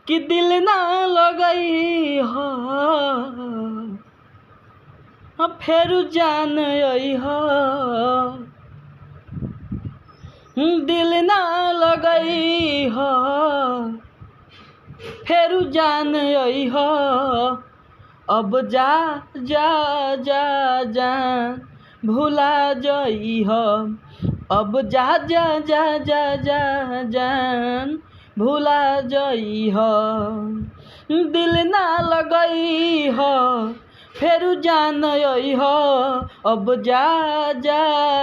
कि दिल ना लगई हो फेरू जान आई हो। दिल ना लगई हो फेरू जान आई हो। अब जा जा जा जान भुला जाई हो। अब जा जा जा जा जा जान भुला जाई हो। दिल ना लगई हो फेरू जान आई हो। अब जा जा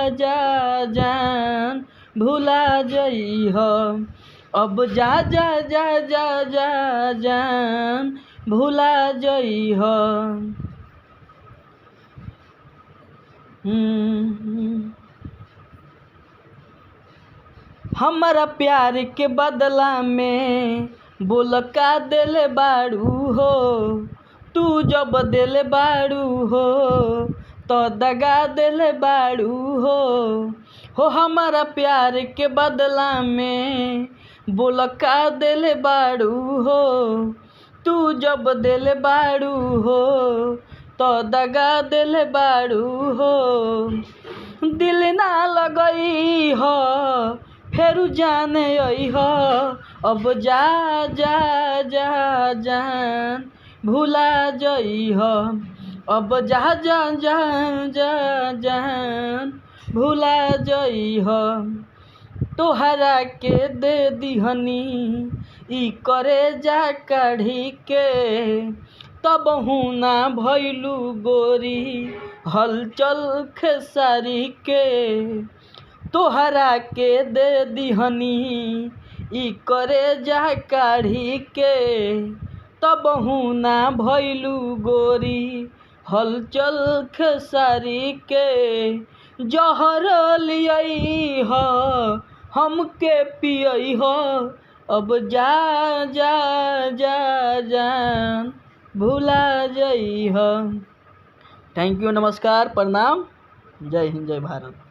जा जान भुला जाई हो। अब जा जा जा जा जा जान भुला जाई हो। हमारा प्यार के बदला में बोल का दिल बाड़ू हो। तू जब दिल बाड़ू हो तो दगा दिल बाड़ू हो हमारा प्यार के बदला में बोल का दिल बाड़ू हो। तू जब दिल बाड़ू हो तो दगा दिल बाड़ू हो। दिल ना लगई हो फेरू जान आई हो। अब जा जा जा जान भुला जाई हो। अब जा जा जा जा जान भुला जाई हो। तोहरा के दे दिहनी ई करे जा काढ़ी के तब ना भैलू गोरी हलचल खेसारी के। तोहरा के दे दिहनी ई करे जा काढ़ी के तब ना भैलू गोरी हलचल खेसारी के। जहर लियई हो हमके पियई हो। अब जा जा जा जान भुला जाई हो। थैंक यू, नमस्कार, प्रणाम, जय हिंद, जय भारत।